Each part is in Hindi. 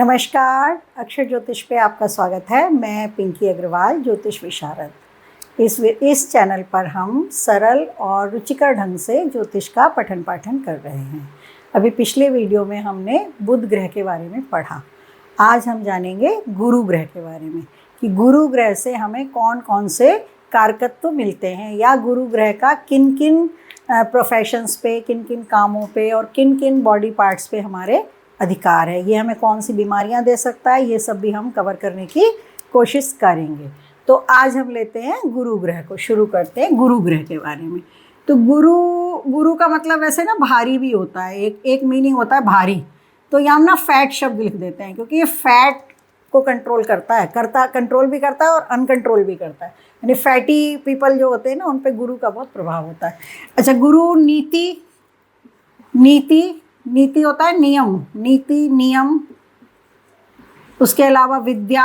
नमस्कार, अक्षर ज्योतिष पे आपका स्वागत है। मैं पिंकी अग्रवाल, ज्योतिष विशारद। इस चैनल पर हम सरल और रुचिकर ढंग से ज्योतिष का पठन पाठन कर रहे हैं। अभी पिछले वीडियो में हमने बुध ग्रह के बारे में पढ़ा। आज हम जानेंगे गुरु ग्रह के बारे में कि गुरु ग्रह से हमें कौन कौन से कारकत्व मिलते हैं या गुरु ग्रह का किन किन प्रोफेशंस पे, किन किन कामों पे और किन किन बॉडी पार्ट्स पे हमारे अधिकार है। ये हमें कौन सी बीमारियां दे सकता है, ये सब भी हम कवर करने की कोशिश करेंगे। तो आज हम लेते हैं गुरु ग्रह को, शुरू करते हैं गुरु ग्रह के बारे में। तो गुरु का मतलब वैसे ना भारी भी होता है, एक मीनिंग होता है भारी। तो यहाँ हम ना फैट शब्द लिख देते हैं क्योंकि ये फैट को कंट्रोल कंट्रोल भी करता है और अनकंट्रोल भी करता है। यानी फैटी पीपल जो होते हैं ना, उन पे गुरु का बहुत प्रभाव होता है। अच्छा, गुरु नीति होता है नियम, नीति नियम। उसके अलावा विद्या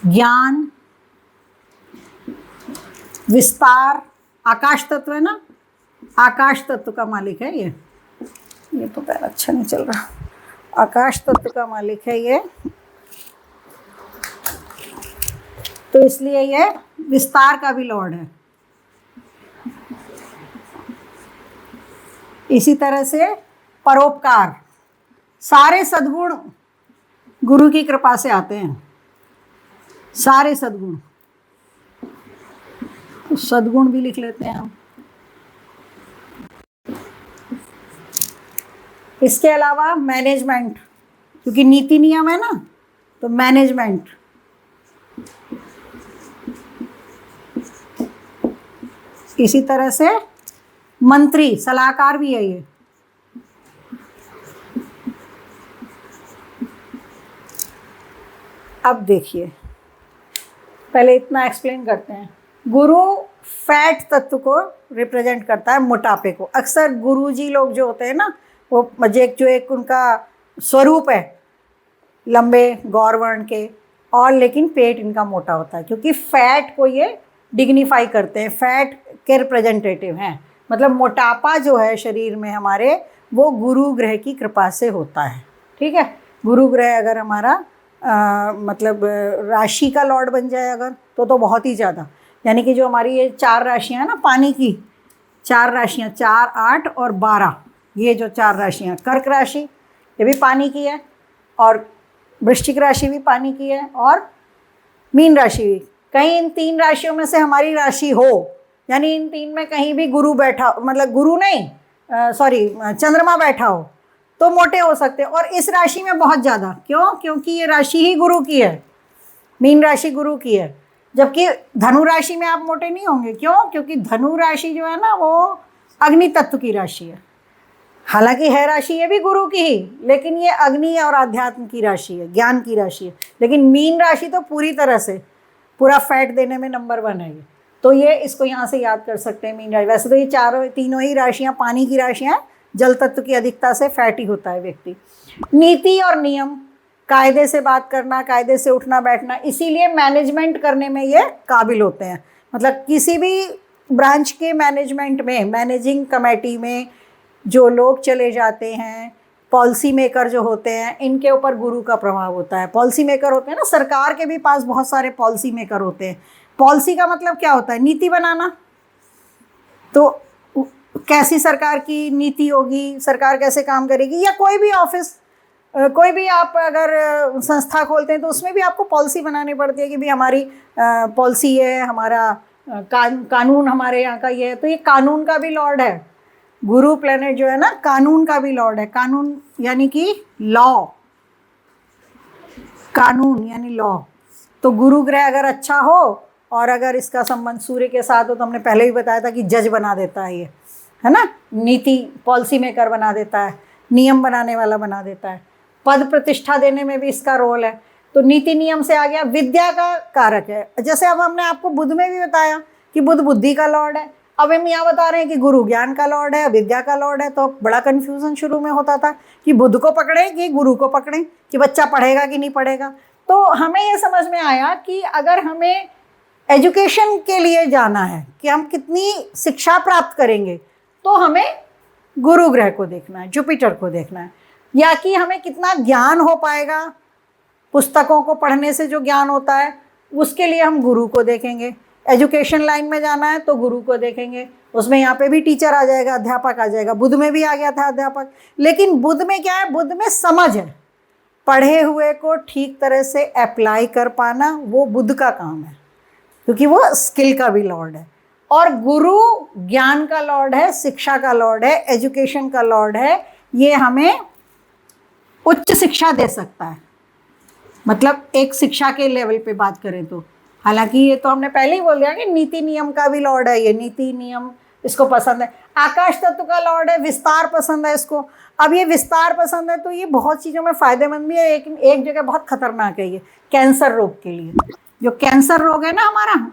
ज्ञान, विस्तार। आकाश तत्व है ना, आकाश तत्व का मालिक है ये तो पैर अच्छा नहीं चल रहा। आकाश तत्व का मालिक है ये, तो इसलिए ये विस्तार का भी लॉर्ड है। इसी तरह से परोपकार, सारे सद्गुण गुरु की कृपा से आते हैं। सारे सद्गुण, तो सद्गुण भी लिख लेते हैं हम। इसके अलावा मैनेजमेंट, क्योंकि नीति नियम है ना, तो मैनेजमेंट। इसी तरह से मंत्री, सलाहकार भी है ये। अब देखिए, पहले इतना एक्सप्लेन करते हैं। गुरु फैट तत्व को रिप्रेजेंट करता है, मोटापे को। अक्सर गुरुजी लोग जो होते हैं ना, वो जो एक उनका स्वरूप है लंबे गौरवर्ण के, और लेकिन पेट इनका मोटा होता है क्योंकि फैट को ये डिग्निफाई करते हैं। फैट के रिप्रेजेंटेटिव हैं। मतलब मोटापा जो है शरीर में हमारे, वो गुरु ग्रह की कृपा से होता है। ठीक है, गुरु ग्रह अगर हमारा मतलब राशि का लॉर्ड बन जाए अगर, तो बहुत ही ज़्यादा। यानी कि जो हमारी ये 4 राशियाँ हैं ना, पानी की 4 राशियाँ, 4, 8 और 12, ये जो 4 राशियाँ, कर्क राशि ये भी पानी की है, और वृश्चिक राशि भी पानी की है, और मीन राशि भी। कहीं इन 3 राशियों में से हमारी राशि हो, यानी इन 3 में कहीं भी गुरु बैठा, मतलब गुरु नहीं, चंद्रमा बैठा हो, तो मोटे हो सकते हैं। और इस राशि में बहुत ज़्यादा। क्यों? क्योंकि ये राशि ही गुरु की है, मीन राशि गुरु की है। जबकि धनु राशि में आप मोटे नहीं होंगे। क्यों? क्योंकि धनु राशि जो है ना, वो अग्नि तत्व की राशि है। हालांकि है राशि ये भी गुरु की ही, लेकिन ये अग्नि और आध्यात्म की राशि है, ज्ञान की राशि है। लेकिन मीन राशि तो पूरी तरह से पूरा फैट देने में नंबर 1 है ये। तो ये इसको यहाँ से याद कर सकते हैं, मीन राशि। वैसे तो ये तीनों ही राशियाँ पानी की राशियाँ, जल तत्व की अधिकता से फैटी होता है व्यक्ति। नीति और नियम, कायदे से बात करना, कायदे से उठना बैठना, इसीलिए मैनेजमेंट करने में ये काबिल होते हैं। मतलब किसी भी ब्रांच के मैनेजमेंट में, मैनेजिंग कमेटी में जो लोग चले जाते हैं, पॉलिसी मेकर जो होते हैं, इनके ऊपर गुरु का प्रभाव होता है। पॉलिसी मेकर होते हैं ना, सरकार के भी पास बहुत सारे पॉलिसी मेकर होते हैं। पॉलिसी का मतलब क्या होता है? नीति बनाना। तो कैसी सरकार की नीति होगी, सरकार कैसे काम करेगी, या कोई भी ऑफिस, कोई भी आप अगर संस्था खोलते हैं तो उसमें भी आपको पॉलिसी बनानी पड़ती है कि भाई हमारी पॉलिसी है, हमारा कानून हमारे यहाँ का ये है। तो ये कानून का भी लॉर्ड है गुरु प्लेनेट जो है ना, कानून का भी लॉर्ड है। कानून यानी कि लॉ, कानून यानी लॉ। तो गुरु ग्रह अगर अच्छा हो और अगर इसका संबंध सूर्य के साथ हो, तो हमने पहले भी बताया था कि जज बना देता है ये, है ना, नीति पॉलिसी मेकर बना देता है, नियम बनाने वाला बना देता है, पद प्रतिष्ठा देने में भी इसका रोल है। तो नीति नियम से आ गया। विद्या का कारक है। जैसे अब हमने आपको बुध में भी बताया कि बुध बुद्धि का लॉर्ड है। अब हम यहाँ बता रहे हैं कि गुरु ज्ञान का लॉर्ड है, विद्या का लॉर्ड है। तो बड़ा कन्फ्यूजन शुरू में होता था कि बुध को पकड़ें कि गुरु को पकड़ें, कि बच्चा पढ़ेगा कि नहीं पढ़ेगा। तो हमें ये समझ में आया कि अगर हमें एजुकेशन के लिए जाना है कि हम कितनी शिक्षा प्राप्त करेंगे, तो हमें गुरु ग्रह को देखना है, जुपिटर को देखना है, या कि हमें कितना ज्ञान हो पाएगा पुस्तकों को पढ़ने से जो ज्ञान होता है उसके लिए हम गुरु को देखेंगे। एजुकेशन लाइन में जाना है तो गुरु को देखेंगे, उसमें यहाँ पे भी टीचर आ जाएगा, अध्यापक आ जाएगा। बुध में भी आ गया था अध्यापक, लेकिन बुध में क्या है, बुध में समझ है, पढ़े हुए को ठीक तरह से अप्लाई कर पाना वो बुध का काम है, क्योंकि वो स्किल का भी लॉर्ड है। और गुरु ज्ञान का लॉर्ड है, शिक्षा का लॉर्ड है, एजुकेशन का लॉर्ड है। ये हमें उच्च शिक्षा दे सकता है, मतलब एक शिक्षा के लेवल पे बात करें तो। हालांकि ये तो हमने पहले ही बोल दिया कि नीति नियम का भी लॉर्ड है, ये नीति नियम इसको पसंद है। आकाश तत्व का लॉर्ड है, विस्तार पसंद है इसको। अब ये विस्तार पसंद है तो ये बहुत चीज़ों में फ़ायदेमंद भी है, लेकिन एक जगह बहुत खतरनाक है, ये कैंसर रोग के लिए। जो कैंसर रोग है ना हमारा,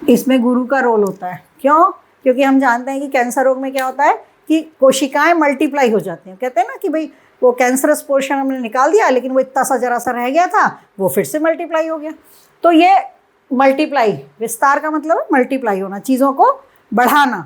इसमें गुरु का रोल होता है। क्यों? क्योंकि हम जानते हैं कि कैंसर रोग में क्या होता है कि कोशिकाएं मल्टीप्लाई हो जाती हैं। कहते हैं ना कि भाई वो कैंसरस पोर्शन हमने निकाल दिया, लेकिन वो इतना सा जरा सा रह गया था, वो फिर से मल्टीप्लाई हो गया। तो ये मल्टीप्लाई, विस्तार का मतलब है मल्टीप्लाई होना, चीज़ों को बढ़ाना,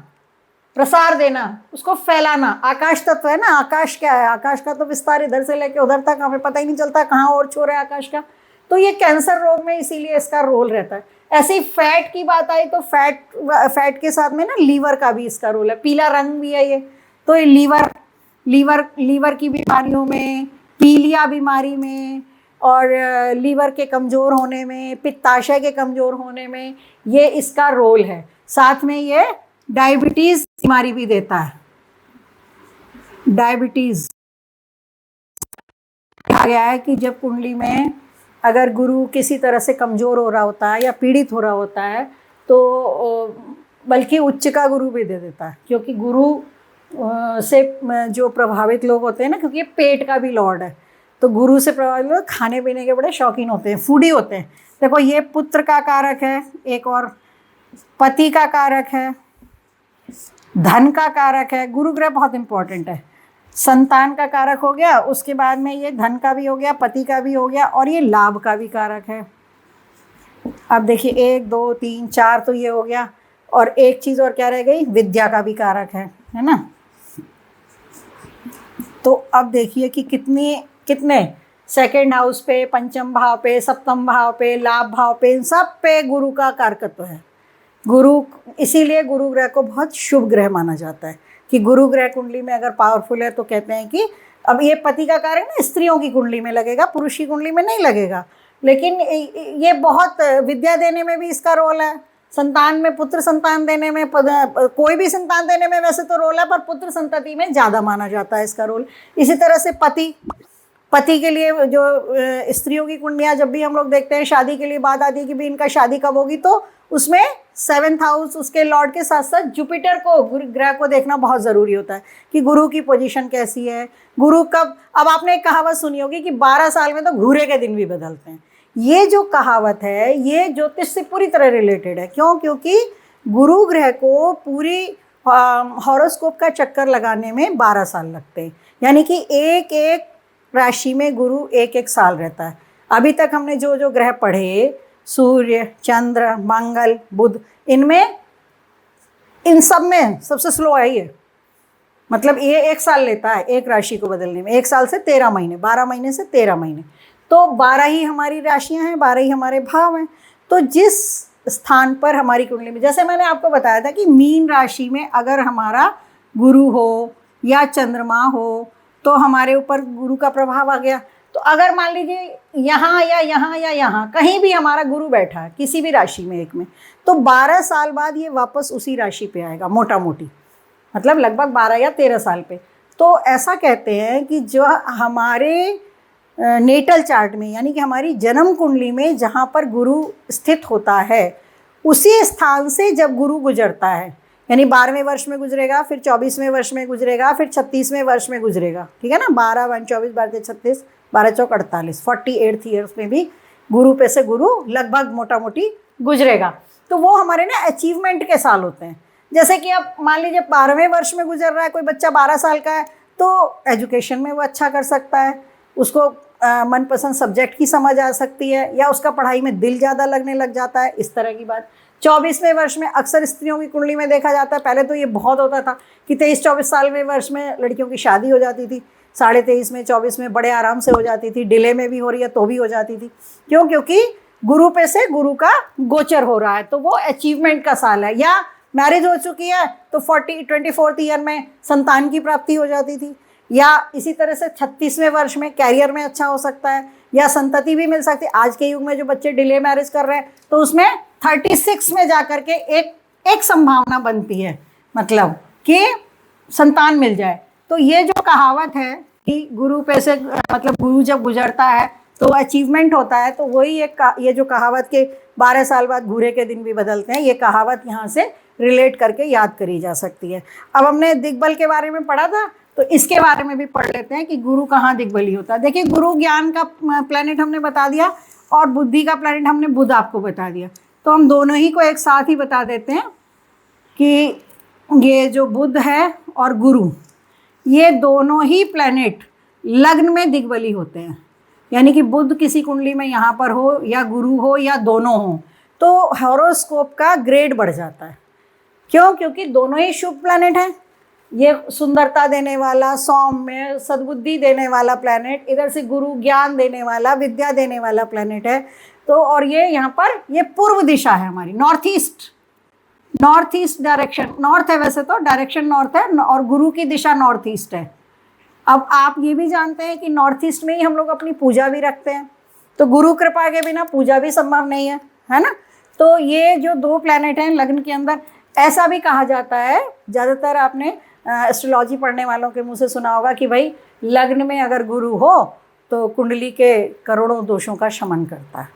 प्रसार देना, उसको फैलाना। आकाश तत्व है ना, आकाश क्या है, आकाश का तो विस्तार इधर से लेके उधर तक, हमें पता ही नहीं चलता कहाँ और छोर है आकाश का। तो ये कैंसर रोग में इसीलिए इसका रोल रहता है। ऐसे ही फैट की बात आई तो फैट के साथ में ना लीवर का भी इसका रोल है, पीला रंग भी है ये। तो ये लीवर की बीमारियों में, पीलिया बीमारी में, और लीवर के कमज़ोर होने में, पित्ताशय के कमज़ोर होने में ये इसका रोल है। साथ में ये डायबिटीज़ बीमारी भी देता है। डायबिटीज़ कहा गया है कि जब कुंडली में अगर गुरु किसी तरह से कमज़ोर हो रहा होता है या पीड़ित हो रहा होता है तो बल्कि उच्च का गुरु भी दे देता है, क्योंकि गुरु से जो प्रभावित लोग होते हैं ना, क्योंकि ये पेट का भी लॉर्ड है, तो गुरु से प्रभावित लोग खाने पीने के बड़े शौकीन होते हैं, फूडी होते हैं। देखो ये पुत्र का कारक है, एक और पति का कारक है, धन का कारक है। गुरु ग्रह बहुत इंपॉर्टेंट है। संतान का कारक हो गया, उसके बाद में ये धन का भी हो गया, पति का भी हो गया, और ये लाभ का भी कारक है। अब देखिए 1 2 3 4 तो ये हो गया, और एक चीज़ और क्या रह गई, विद्या का भी कारक है ना। तो अब देखिए कि कितने सेकंड हाउस पे, पंचम भाव पे, सप्तम भाव पे, लाभ भाव पे, इन सब पे गुरु का कारकत्व है। गुरु, इसीलिए गुरु ग्रह को बहुत शुभ ग्रह माना जाता है कि गुरु ग्रह कुंडली में अगर पावरफुल है तो कहते हैं कि अब ये पति का कारक ना स्त्रियों की कुंडली में लगेगा, पुरुष की कुंडली में नहीं लगेगा, लेकिन ये बहुत विद्या देने में भी इसका रोल है। संतान में, पुत्र संतान देने में, कोई भी संतान देने में वैसे तो रोल है, पर पुत्र संतति में ज़्यादा माना जाता है इसका रोल। इसी तरह से पति के लिए जो स्त्रियों की कुंडलियाँ जब भी हम लोग देखते हैं, शादी के लिए बात आती है कि भी इनका शादी कब होगी, तो उसमें 7th हाउस उसके लॉर्ड के साथ साथ जुपिटर को, गुरु ग्रह को देखना बहुत ज़रूरी होता है कि गुरु की पोजीशन कैसी है, गुरु कब। अब आपने एक कहावत सुनी होगी कि 12 साल में तो घूरे के दिन भी बदलते हैं। ये जो कहावत है ये ज्योतिष से पूरी तरह रिलेटेड है। क्यों? क्योंकि गुरु ग्रह को पूरी हॉरोस्कोप का चक्कर लगाने में 12 साल लगते हैं, यानी कि एक एक राशि में गुरु एक एक साल रहता है। अभी तक हमने जो जो ग्रह पढ़े, सूर्य, चंद्र, मंगल, बुध, इन सब में सबसे स्लो है ये। मतलब ये 1 साल लेता है एक राशि को बदलने में, 1 साल से 13 महीने, 12 महीने से 13 महीने। तो 12 ही हमारी राशियां हैं, 12 ही हमारे भाव हैं। तो जिस स्थान पर हमारी कुंडली में, जैसे मैंने आपको बताया था कि मीन राशि में अगर हमारा गुरु हो या चंद्रमा हो तो हमारे ऊपर गुरु का प्रभाव आ गया। तो अगर मान लीजिए यहाँ या यहाँ या यहाँ कहीं भी हमारा गुरु बैठा है किसी भी राशि में एक में, तो 12 साल बाद ये वापस उसी राशि पे आएगा, मोटा मोटी मतलब लगभग 12 या 13 साल पे। तो ऐसा कहते हैं कि जो हमारे नेटल चार्ट में, यानी कि हमारी जन्म कुंडली में जहाँ पर गुरु स्थित होता है, उसी स्थान से जब गुरु गुजरता है, यानी 12वें वर्ष में गुजरेगा, फिर 24वें वर्ष में गुजरेगा, फिर 36वें वर्ष में गुजरेगा, ठीक है ना। 12 1 24 12 36 12 चौक 48, 48th ईयर्स में भी गुरु पे से गुरु लगभग मोटा मोटी गुजरेगा। तो वो हमारे ना अचीवमेंट के साल होते हैं। जैसे कि अब मान लीजिए 12वें वर्ष में गुजर रहा है कोई बच्चा, 12 साल का है, तो एजुकेशन में वो अच्छा कर सकता है, उसको मनपसंद सब्जेक्ट की समझ आ सकती है, या उसका पढ़ाई में दिल ज़्यादा लगने लग जाता है, इस तरह की बात। 24वें वर्ष में अक्सर स्त्रियों की कुंडली में देखा जाता है, पहले तो ये बहुत होता था कि 23-24 साल में वर्ष में लड़कियों की शादी हो जाती थी, 23.5 में 24 में बड़े आराम से हो जाती थी, डिले में भी हो रही है तो भी हो जाती थी। क्यों? क्योंकि गुरु पे से गुरु का गोचर हो रहा है, तो वो अचीवमेंट का साल है। या मैरिज हो चुकी है तो 24th ईयर में संतान की प्राप्ति हो जाती थी, या इसी तरह से 36वें वर्ष में कैरियर में अच्छा हो सकता है, या संतति भी मिल सकती है। आज के युग में जो बच्चे डिले मैरिज कर रहे हैं तो उसमें 36 में जा कर के एक संभावना बनती है, मतलब कि संतान मिल जाए। तो ये जो कहावत है कि गुरु पे से मतलब गुरु जब गुजरता है तो अचीवमेंट होता है, तो वही ये जो कहावत के 12 साल बाद घूरे के दिन भी बदलते हैं, ये कहावत यहाँ से रिलेट करके याद करी जा सकती है। अब हमने दिग्बल के बारे में पढ़ा था, तो इसके बारे में भी पढ़ लेते हैं कि गुरु कहाँ दिग्बली होता है। देखिए, गुरु ज्ञान का प्लैनेट हमने बता दिया और बुद्धि का प्लैनेट हमने बुध आपको बता दिया, तो हम दोनों ही को एक साथ ही बता देते हैं कि ये जो बुध है और गुरु, ये दोनों ही प्लैनेट लग्न में दिग्बली होते हैं। यानी कि बुध किसी कुंडली में यहाँ पर हो या गुरु हो या दोनों हो, तो हॉरोस्कोप का ग्रेड बढ़ जाता है। क्यों? क्योंकि दोनों ही शुभ प्लैनेट हैं। ये सुंदरता देने वाला, सौम्य, सद्बुद्धि देने वाला प्लैनेट, इधर से गुरु ज्ञान देने वाला, विद्या देने वाला प्लैनेट है। तो और ये यहाँ पर ये पूर्व दिशा है हमारी, नॉर्थ ईस्ट डायरेक्शन, नॉर्थ है वैसे तो, डायरेक्शन नॉर्थ है और गुरु की दिशा नॉर्थ ईस्ट है। अब आप ये भी जानते हैं कि नॉर्थ ईस्ट में ही हम लोग अपनी पूजा भी रखते हैं, तो गुरु कृपा के बिना पूजा भी संभव नहीं है ना। तो ये जो दो प्लैनेट हैं लग्न के अंदर, ऐसा भी कहा जाता है, ज़्यादातर आपने एस्ट्रोलॉजी पढ़ने वालों के मुंह से सुना होगा कि भाई लग्न में अगर गुरु हो तो कुंडली के करोड़ों दोषों का शमन करता है।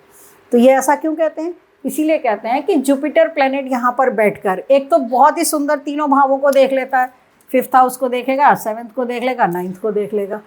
तो ये ऐसा क्यों कहते हैं? इसीलिए कहते हैं कि जुपिटर प्लैनेट यहाँ पर बैठकर एक तो बहुत ही सुंदर तीनों भावों को देख लेता है, 5th हाउस को देखेगा, 7th को देख लेगा, 9th को देख लेगा।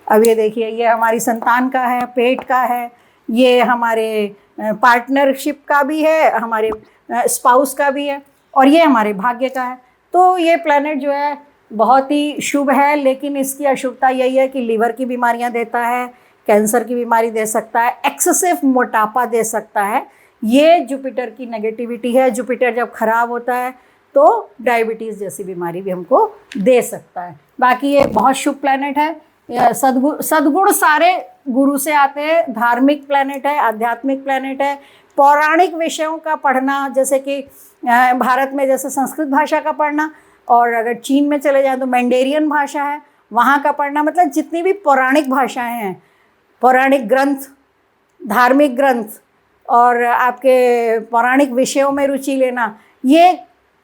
अब ये देखिए, ये हमारी संतान का है, पेट का है, ये हमारे पार्टनरशिप का भी है, हमारे स्पाउस का भी है, और ये हमारे भाग्य का है। तो ये प्लैनेट जो है बहुत ही शुभ है, लेकिन इसकी अशुभता यही है कि लीवर की बीमारियां देता है, कैंसर की बीमारी दे सकता है, एक्सेसिव मोटापा दे सकता है। ये जुपिटर की नेगेटिविटी है। जुपिटर जब खराब होता है तो डायबिटीज़ जैसी बीमारी भी हमको दे सकता है। बाकी ये बहुत शुभ प्लैनेट है। सद्गुण सारे गुरु से आते हैं। धार्मिक प्लैनेट है, आध्यात्मिक प्लैनेट है। पौराणिक विषयों का पढ़ना, जैसे कि भारत में जैसे संस्कृत भाषा का पढ़ना, और अगर चीन में चले जाएं तो मैंडेरियन भाषा है, वहाँ का पढ़ना, मतलब जितनी भी पौराणिक भाषाएं हैं, पौराणिक ग्रंथ, धार्मिक ग्रंथ और आपके पौराणिक विषयों में रुचि लेना, ये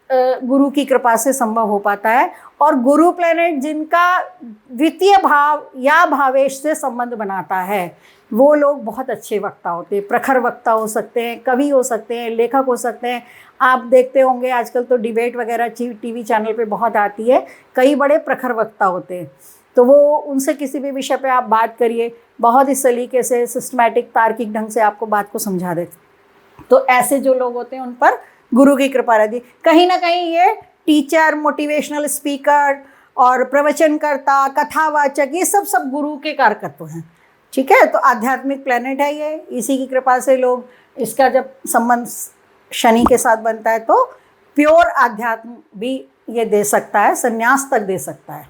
गुरु की कृपा से संभव हो पाता है। और गुरु प्लैनेट जिनका द्वितीय भाव या भावेश से संबंध बनाता है, वो लोग बहुत अच्छे वक्ता होते हैं, प्रखर वक्ता हो सकते हैं, कवि हो सकते हैं, लेखक हो सकते हैं। आप देखते होंगे आजकल तो डिबेट वगैरह टीवी चैनल पे बहुत आती है, कई बड़े प्रखर वक्ता होते हैं। तो वो उनसे किसी भी विषय पे आप बात करिए, बहुत ही सलीके से, सिस्टमैटिक, तार्किक ढंग से आपको बात को समझा देते। तो ऐसे जो लोग होते हैं उन पर गुरु की कृपा रहती है। कहीं ना कहीं ये टीचर, मोटिवेशनल स्पीकर और प्रवचनकर्ता, कथावाचक, ये सब गुरु के कारकत्व हैं। ठीक है, तो आध्यात्मिक प्लैनेट है ये, इसी की कृपा से लोग, इसका जब संबंध शनि के साथ बनता है तो प्योर आध्यात्म भी ये दे सकता है, संन्यास तक दे सकता है।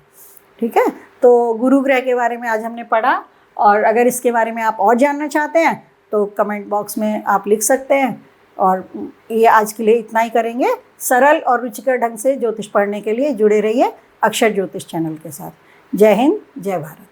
ठीक है, तो गुरु ग्रह के बारे में आज हमने पढ़ा, और अगर इसके बारे में आप और जानना चाहते हैं तो कमेंट बॉक्स में आप लिख सकते हैं। और ये आज के लिए इतना ही करेंगे। सरल और रुचिकर ढंग से ज्योतिष पढ़ने के लिए जुड़े रहिए अक्षर ज्योतिष चैनल के साथ। जय हिंद, जय भारत।